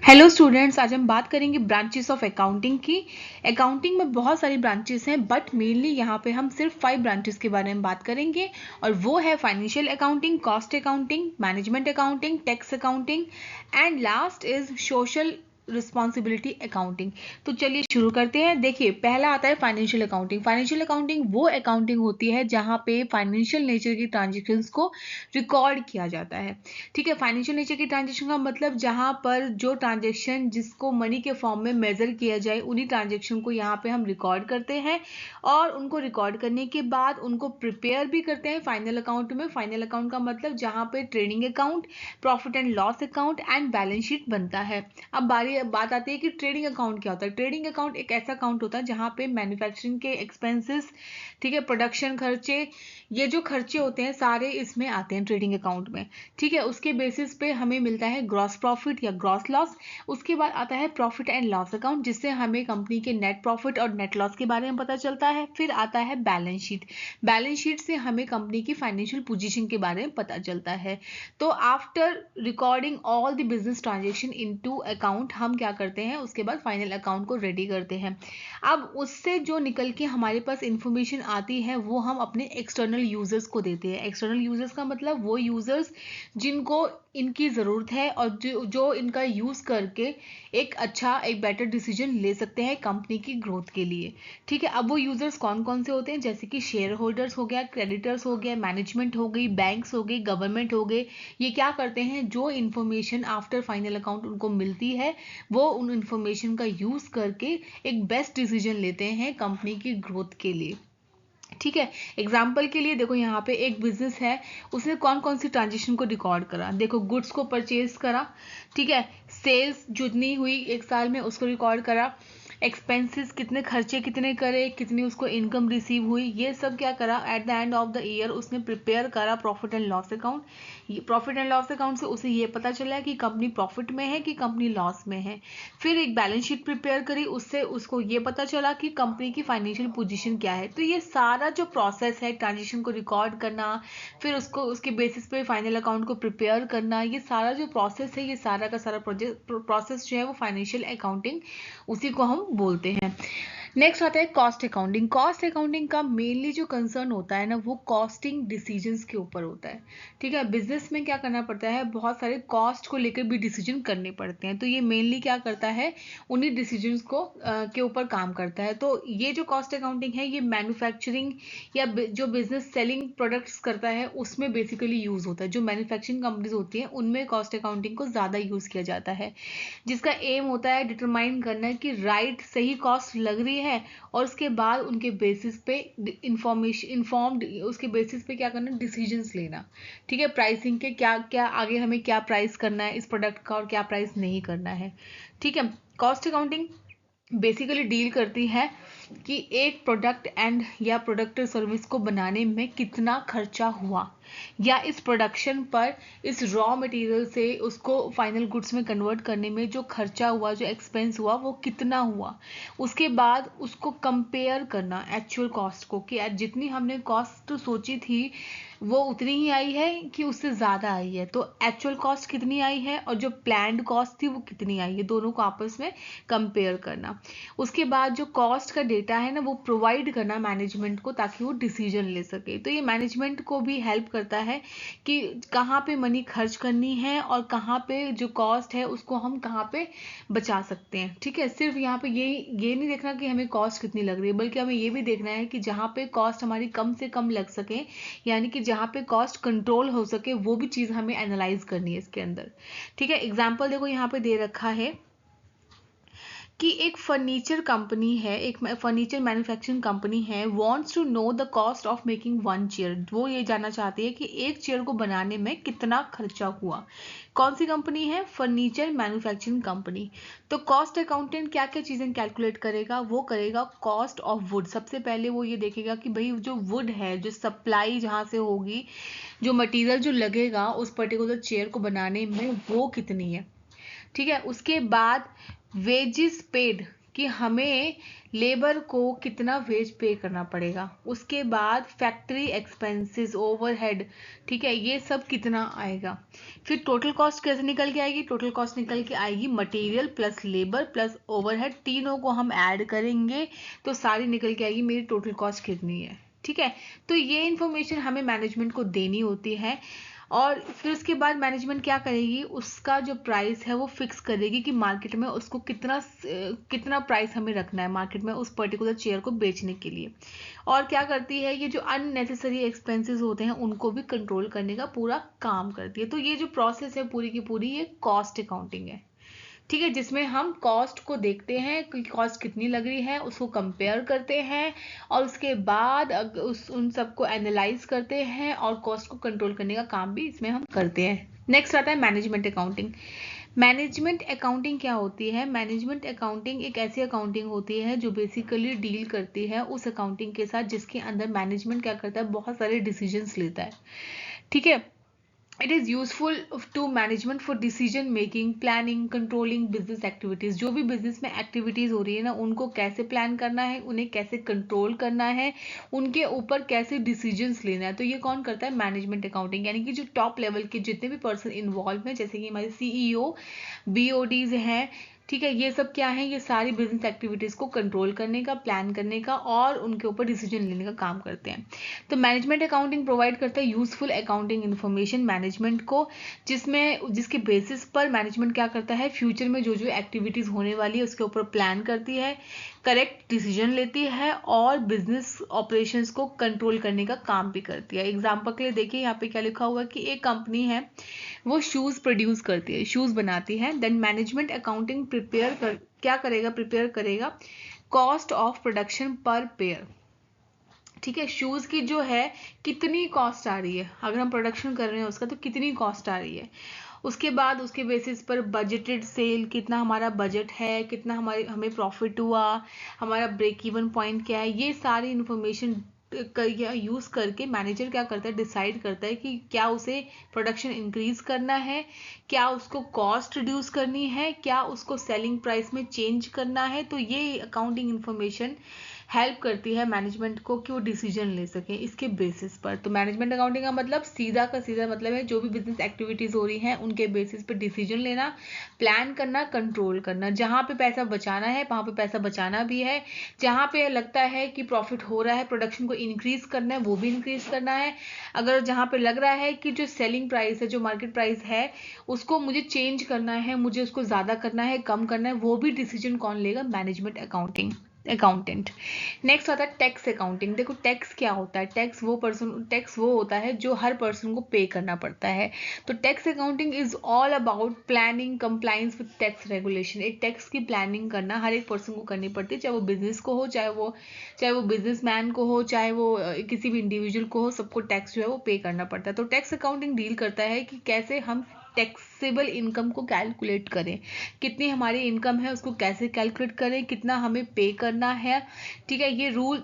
Hello students, आज हम बात करेंगे ब्रांचेस ऑफ अकाउंटिंग की। अकाउंटिंग में बहुत सारी ब्रांचेस हैं, बट मेनली यहाँ पे हम सिर्फ 5 ब्रांचेस के बारे में बात करेंगे। और वो है financial accounting, cost accounting, management accounting, tax accounting and last is social responsibility accounting. तो चलिए शुरू करते हैं। देखिए, पहला आता है फाइनेंशियल अकाउंटिंग। फाइनेंशियल अकाउंटिंग वो अकाउंटिंग होती है जहाँ पे फाइनेंशियल नेचर की ट्रांजेक्शन्स को रिकॉर्ड किया जाता है। ठीक है, फाइनेंशियल नेचर की ट्रांजेक्शन का मतलब जहां पर जो ट्रांजेक्शन जिसको मनी के फॉर्म में मेजर किया जाए, उन्हीं ट्रांजेक्शन को यहाँ पे हम रिकॉर्ड करते हैं। और उनको रिकॉर्ड करने के बाद उनको प्रिपेयर भी करते हैं फाइनल अकाउंट में। फाइनल अकाउंट का मतलब जहां पे trading account, profit and loss account and balance sheet बनता है। अब बात आती है कि ट्रेडिंग अकाउंट क्या होता है। ट्रेडिंग अकाउंट एक ऐसा अकाउंट होता है जहां पे मैन्युफैक्चरिंग के एक्सपेंसेस, ठीक है, प्रोडक्शन खर्चे, ये जो खर्चे होते हैं सारे इसमें आते हैं ट्रेडिंग अकाउंट में। ठीक है, उसके बेसिस पे हमें मिलता है ग्रॉस प्रॉफिट या ग्रॉस लॉस। उसके बाद आता है प्रॉफिट एंड लॉस अकाउंट, जिससे हमें कंपनी के नेट प्रॉफिट और नेट लॉस के बारे में पता चलता है। फिर आता है बैलेंस शीट। बैलेंस शीट से हमें कंपनी की फाइनेंशियल पोजीशन के बारे में पता चलता है। तो after recording all the business transaction into account, हम क्या करते हैं, उसके बाद फाइनल अकाउंट को रेडी करते हैं। अब उससे जो निकल के हमारे पास इंफॉर्मेशन आती है वो हम अपने एक्सटर्नल यूजर्स को देते हैं। एक्सटर्नल यूजर्स का मतलब वो यूजर्स जिनको इनकी ज़रूरत है और जो इनका यूज़ करके एक बेटर डिसीजन ले सकते हैं कंपनी की ग्रोथ के लिए। ठीक है, अब वो यूजर्स कौन कौन से होते हैं, जैसे कि शेयर होल्डर्स हो गया, क्रेडिटर्स हो गया, मैनेजमेंट हो गई, बैंक्स हो गई, गवर्नमेंट हो गए। ये क्या करते हैं, जो इन्फॉर्मेशन आफ्टर फाइनल अकाउंट उनको मिलती है वो उन इन्फॉर्मेशन का यूज़ करके एक बेस्ट डिसीजन लेते हैं कंपनी की ग्रोथ के लिए। ठीक है, एग्जाम्पल के लिए देखो, यहाँ पे एक बिजनेस है, उसने कौन कौन सी ट्रांजेक्शन को रिकॉर्ड करा। देखो, गुड्स को परचेज करा, ठीक है, सेल्स जितनी हुई एक साल में उसको रिकॉर्ड करा, एक्सपेंसेस कितने खर्चे कितने करे, कितनी उसको इनकम रिसीव हुई, ये सब क्या करा, at the end of the year उसने प्रिपेयर करा profit and loss account. Profit and loss account से उसे ये पता चला कि कंपनी प्रॉफिट में है कि कंपनी लॉस में है। फिर एक बैलेंस शीट प्रिपेयर करी, उससे उसको ये पता चला कि कंपनी की फाइनेंशियल पोजीशन क्या है। तो ये सारा जो प्रोसेस है ट्रांजेक्शन को रिकॉर्ड करना, फिर उसको उसके बेसिस पे फाइनल अकाउंट को प्रिपेयर करना, ये सारा जो प्रोसेस है, ये सारा का सारा प्रोसेस जो है वो फाइनेंशियल अकाउंटिंग, उसी को हम बोलते हैं। नेक्स्ट आता है कॉस्ट अकाउंटिंग। कॉस्ट अकाउंटिंग का मेनली जो कंसर्न होता है ना, वो कॉस्टिंग डिसीजंस के ऊपर होता है। ठीक है, बिजनेस में क्या करना पड़ता है, बहुत सारे कॉस्ट को लेकर भी डिसीजन करने पड़ते हैं। तो ये मेनली क्या करता है, उन्हीं डिसीजंस को के ऊपर काम करता है। तो ये जो कॉस्ट अकाउंटिंग है, ये मैन्युफैक्चरिंग या जो बिजनेस सेलिंग प्रोडक्ट्स करता है उसमें बेसिकली यूज होता है। जो मैन्युफैक्चरिंग कंपनीज होती हैं उनमें कॉस्ट अकाउंटिंग को ज़्यादा यूज किया जाता है, जिसका एम होता है डिटरमाइन करना कि राइट सही कॉस्ट लग रही है, और उसके बाद उनके बेसिस पे इंफॉर्मेशन इन्फॉर्म्ड, उसके बेसिस पे क्या करना, डिसीजंस लेना। ठीक है, प्राइसिंग के क्या क्या आगे हमें क्या प्राइस करना है इस प्रोडक्ट का और क्या प्राइस नहीं करना है। ठीक है, कॉस्ट अकाउंटिंग बेसिकली डील करती है कि एक प्रोडक्ट एंड या प्रोडक्ट सर्विस को बनाने में कितना खर्चा हुआ, या इस प्रोडक्शन पर इस रॉ मटेरियल से उसको फाइनल गुड्स में कन्वर्ट करने में जो खर्चा हुआ, जो एक्सपेंस हुआ, वो कितना हुआ। उसके बाद उसको कंपेयर करना एक्चुअल कॉस्ट को, कि जितनी हमने कॉस्ट सोची थी वो उतनी ही आई है कि उससे ज़्यादा आई है। तो एक्चुअल कॉस्ट कितनी आई है और जो प्लान्ड कॉस्ट थी वो कितनी आई है, दोनों को आपस में कंपेयर करना। उसके बाद जो कॉस्ट का डेटा है ना, वो प्रोवाइड करना मैनेजमेंट को, ताकि वो डिसीजन ले सके। तो ये मैनेजमेंट को भी हेल्प करता है कि कहाँ पे मनी खर्च करनी है और कहाँ पे जो कॉस्ट है उसको हम कहाँ पे बचा सकते हैं। ठीक है, सिर्फ यहाँ पे ये नहीं देखना कि हमें कॉस्ट कितनी लग रही है, बल्कि हमें ये भी देखना है कि जहाँ पे कॉस्ट हमारी कम से कम लग सके, यानी कि जहाँ पे कॉस्ट कंट्रोल हो सके, वो भी चीज़ हमें एनालाइज करनी है इसके अंदर। ठीक है, एग्जाम्पल देखो यहाँ पे दे रखा है कि एक फर्नीचर कंपनी है, एक फर्नीचर मैन्युफैक्चरिंग कंपनी है, wants to know the cost of making one chair. वो ये जानना चाहती है कि एक चेयर को बनाने में कितना खर्चा हुआ। कौन सी कंपनी है, फर्नीचर मैन्युफैक्चरिंग कंपनी। तो कॉस्ट अकाउंटेंट क्या क्या चीज़ें कैलकुलेट करेगा, वो करेगा कॉस्ट ऑफ वुड। सबसे पहले वो ये देखेगा कि भाई जो वुड है, जो सप्लाई जहाँ से होगी, जो मटेरियल जो लगेगा उस पर्टिकुलर चेयर को बनाने में, वो कितनी है। ठीक है, उसके बाद वेजेस पेड, कि हमें लेबर को कितना वेज पे करना पड़ेगा, उसके बाद फैक्ट्री एक्सपेंसेस, ओवरहेड, ठीक है, ये सब कितना आएगा। फिर टोटल कॉस्ट कैसे निकल के आएगी, टोटल कॉस्ट निकल के आएगी material plus labour plus overhead, तीनों को हम ऐड करेंगे तो सारी निकल के आएगी मेरी टोटल कॉस्ट कितनी है। ठीक है, तो ये इन्फॉर्मेशन हमें मैनेजमेंट को देनी होती है और फिर उसके बाद मैनेजमेंट क्या करेगी, उसका जो प्राइस है वो फिक्स करेगी कि मार्केट में उसको कितना प्राइस हमें रखना है मार्केट में उस पर्टिकुलर चेयर को बेचने के लिए। और क्या करती है, ये जो अननेसेसरी एक्सपेंसेस होते हैं उनको भी कंट्रोल करने का पूरा काम करती है। तो ये जो प्रोसेस है पूरी की पूरी ये कॉस्ट अकाउंटिंग है। ठीक है, जिसमें हम कॉस्ट को देखते हैं कि कॉस्ट कितनी लग रही है, उसको कंपेयर करते हैं और उसके बाद उन सबको एनालाइज करते हैं और कॉस्ट को कंट्रोल करने का काम भी इसमें हम करते हैं। नेक्स्ट आता है मैनेजमेंट अकाउंटिंग। मैनेजमेंट अकाउंटिंग क्या होती है, मैनेजमेंट अकाउंटिंग एक ऐसी अकाउंटिंग होती है जो बेसिकली डील करती है उस अकाउंटिंग के साथ जिसके अंदर मैनेजमेंट क्या करता है, बहुत सारे डिसीजंस लेता है। ठीक है, it is useful to management for decision making, planning, controlling business activities। जो भी बिजनेस में एक्टिविटीज हो रही है ना, उनको कैसे प्लान करना है, उन्हें कैसे कंट्रोल करना है, उनके ऊपर कैसे डिसीजंस लेना है, तो ये कौन करता है, मैनेजमेंट अकाउंटिंग। यानी कि जो टॉप लेवल के जितने भी पर्सन इन्वॉल्व हैं, जैसे कि हमारे सीईओ, बीओडीज हैं, ठीक है, ये सब क्या है, ये सारी बिजनेस एक्टिविटीज को कंट्रोल करने का, प्लान करने का और उनके ऊपर डिसीजन लेने का काम करते हैं। तो मैनेजमेंट अकाउंटिंग प्रोवाइड करता है यूजफुल अकाउंटिंग इन्फॉर्मेशन मैनेजमेंट को, जिसके बेसिस पर मैनेजमेंट क्या करता है, फ्यूचर में जो जो एक्टिविटीज होने वाली है उसके ऊपर प्लान करती है, करेक्ट डिसीजन लेती है और बिजनेस ऑपरेशंस को कंट्रोल करने का काम भी करती है। एग्जाम्पल के लिए देखिए यहाँ पे क्या लिखा हुआ है कि एक कंपनी है वो शूज प्रोड्यूस करती है, शूज बनाती है, देन मैनेजमेंट अकाउंटिंग प्रिपेयर करेगा कॉस्ट ऑफ प्रोडक्शन पर पेयर। ठीक है, शूज की जो है कितनी कॉस्ट आ रही है, अगर हम प्रोडक्शन कर रहे हैं उसका तो कितनी कॉस्ट आ रही है, उसके बाद उसके बेसिस पर बजटेड सेल, कितना हमारा बजट है, कितना हमें प्रॉफिट हुआ, हमारा ब्रेक इवन पॉइंट क्या है, ये सारी इंफॉर्मेशन यूज करके मैनेजर क्या करता है, डिसाइड करता है कि क्या उसे प्रोडक्शन इंक्रीज करना है, क्या उसको कॉस्ट रिड्यूस करनी है, क्या उसको सेलिंग प्राइस में चेंज करना है। तो ये अकाउंटिंग इंफॉर्मेशन हेल्प करती है मैनेजमेंट को कि वो डिसीजन ले सके इसके बेसिस पर। तो मैनेजमेंट अकाउंटिंग का मतलब सीधा का सीधा मतलब है जो भी बिजनेस एक्टिविटीज हो रही हैं उनके बेसिस पर डिसीजन लेना, प्लान करना, कंट्रोल करना। जहां पे पैसा बचाना है वहां पे पैसा बचाना भी है, जहां पे लगता है कि प्रॉफिट हो रहा है, प्रोडक्शन को इंक्रीज करना है, वो भी इंक्रीज करना है। अगर जहां पे लग रहा है कि जो सेलिंग प्राइस है, जो मार्केट प्राइस है, उसको मुझे चेंज करना है, मुझे उसको ज्यादा करना है, कम करना है, वो भी डिसीजन कौन लेगा, मैनेजमेंट अकाउंटेंट। नेक्स्ट आता है टैक्स अकाउंटिंग। देखो टैक्स क्या होता है, टैक्स वो होता है जो हर पर्सन को पे करना पड़ता है। तो tax accounting is all about planning compliance with tax regulation. एक टैक्स की प्लानिंग करना हर एक पर्सन को करनी पड़ती है, चाहे वो बिजनेस को हो, चाहे वो बिजनेसमैन को हो, चाहे वो किसी भी इंडिविजुअल को हो, सबको टैक्स जो है वो पे करना पड़ता है। तो टैक्स अकाउंटिंग डील करता है कि कैसे हम टैक्सेबल इनकम को कैलकुलेट करें, कितनी हमारी इनकम है उसको कैसे कैलकुलेट करें, कितना हमें पे करना है। ठीक है, ये रूल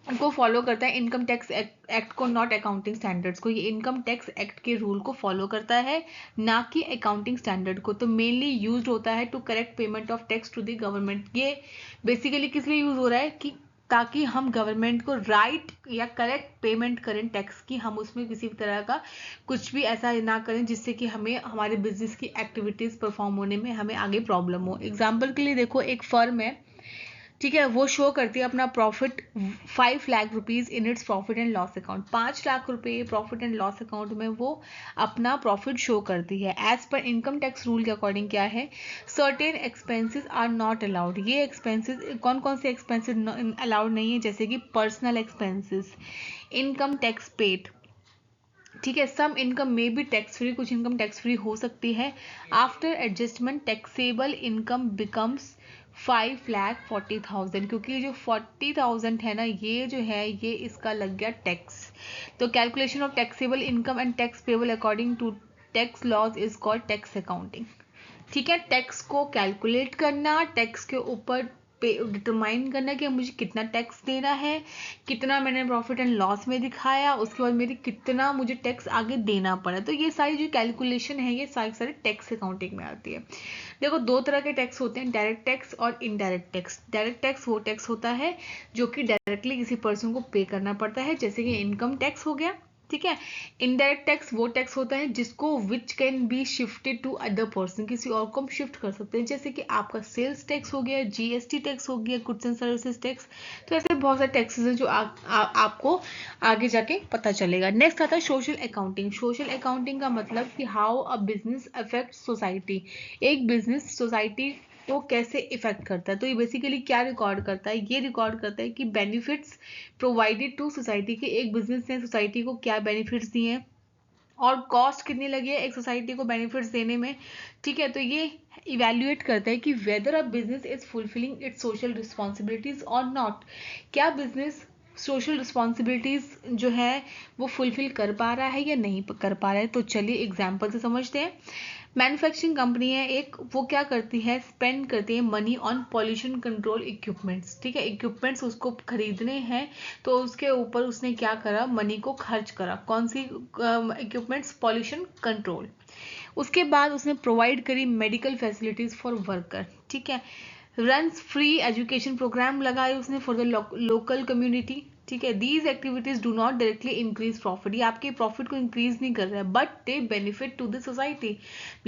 को फॉलो करता है इनकम टैक्स एक्ट को, नॉट अकाउंटिंग स्टैंडर्ड्स को। ये इनकम टैक्स एक्ट के रूल को फॉलो करता है, ना कि अकाउंटिंग स्टैंडर्ड को। तो मेनली यूज होता है to correct payment of tax to the government. ये बेसिकली किस लिए यूज हो रहा है कि ताकि हम गवर्नमेंट को राइट या करेक्ट पेमेंट करें टैक्स की, हम उसमें किसी तरह का कुछ भी ऐसा ना करें जिससे कि हमें हमारे बिजनेस की एक्टिविटीज परफॉर्म होने में हमें आगे प्रॉब्लम हो। एग्जाम्पल के लिए देखो एक फर्म है, ठीक है, वो शो करती है अपना profit 5 lakh rupees in its profit and loss account. 5 lakh रुपए प्रॉफिट एंड लॉस अकाउंट में वो अपना प्रॉफिट शो करती है। एज पर इनकम टैक्स रूल के अकॉर्डिंग क्या है, certain expenses are not allowed. ये एक्सपेंसेस कौन कौन से एक्सपेंसेस अलाउड नहीं है, जैसे कि personal expenses, income tax paid, ठीक है, सम इनकम में भी टैक्स फ्री, कुछ इनकम टैक्स फ्री हो सकती है। After adjustment taxable income becomes 5,40,000, क्योंकि जो 40,000 है ना, ये जो है ये इसका लग गया टैक्स। तो calculation of taxable income and tax payable according to tax laws is called tax accounting. ठीक है, टैक्स को कैलकुलेट करना, टैक्स के ऊपर डिटरमाइन करना है कि मुझे कितना टैक्स देना है, कितना मैंने प्रॉफिट एंड लॉस में दिखाया, उसके बाद मेरी कितना मुझे टैक्स आगे देना पड़ा। तो ये सारी जो कैलकुलेशन है ये सारी टैक्स अकाउंटिंग में आती है। देखो दो तरह के टैक्स होते हैं, डायरेक्ट टैक्स और इनडायरेक्ट टैक्स। डायरेक्ट टैक्स वो टैक्स होता है जो कि डायरेक्टली किसी पर्सन को पे करना पड़ता है, जैसे कि इनकम टैक्स हो गया, ठीक है। इनडायरेक्ट टैक्स वो टैक्स होता है जिसको which can be shifted to other person, किसी और को हम शिफ्ट कर सकते हैं, जैसे कि आपका सेल्स टैक्स हो गया, जीएसटी टैक्स हो गया, गुड्स एंड सर्विसेज टैक्स। तो ऐसे बहुत सारे टैक्सेस हैं जो आपको आगे जाके पता चलेगा। नेक्स्ट आता है सोशल अकाउंटिंग। सोशल अकाउंटिंग का मतलब कि how a business affect society, एक बिजनेस सोसाइटी को कैसे इफेक्ट करता है। तो ये बेसिकली क्या रिकॉर्ड करता है, ये रिकॉर्ड करता है कि बेनिफिट्स प्रोवाइडेड टू सोसाइटी, के एक बिजनेस ने सोसाइटी को क्या बेनिफिट्स दिए हैं और कॉस्ट कितनी लगी है एक सोसाइटी को बेनिफिट्स देने में, ठीक है। तो ये इवेल्युएट करता है कि weather a business is fulfilling it's social responsibilities और नॉट, क्या बिजनेस सोशल रिस्पॉन्सिबिलिटीज जो है वो फुलफिल कर पा रहा है या नहीं कर पा रहा है। तो चलिए एग्जाम्पल से समझते हैं। मैन्युफैक्चरिंग कंपनी है एक, वो क्या करती है, स्पेंड करती है money on pollution control equipments, ठीक है। इक्विपमेंट्स उसको खरीदने हैं तो उसके ऊपर उसने क्या करा, मनी को खर्च करा। कौन सी इक्विपमेंट्स, पॉल्यूशन कंट्रोल। उसके बाद उसने प्रोवाइड करी मेडिकल फैसिलिटीज फॉर वर्कर, ठीक है। रन्स फ्री एजुकेशन प्रोग्राम लगाए उसने फॉर द लोकल कम्युनिटी, ठीक है। These activities do not directly increase profit, ये आपके प्रॉफिट को इंक्रीज नहीं कर रहा है, but they benefit to the society,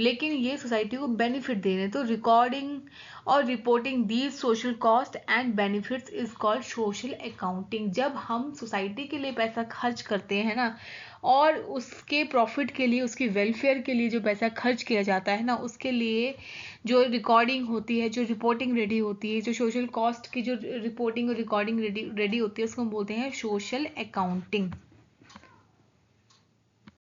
लेकिन ये सोसाइटी को बेनिफिट दे रहे हैं। तो रिकॉर्डिंग और reporting these social cost and benefits is called social accounting. जब हम सोसाइटी के लिए पैसा खर्च करते हैं ना, और उसके प्रॉफिट के लिए, उसकी वेलफेयर के लिए जो पैसा खर्च किया जाता है ना, उसके लिए जो रिकॉर्डिंग होती है, जो रिपोर्टिंग रेडी होती है, जो सोशल कॉस्ट की जो रिपोर्टिंग और रिकॉर्डिंग रेडी होती है, उसको हम बोलते हैं सोशल अकाउंटिंग।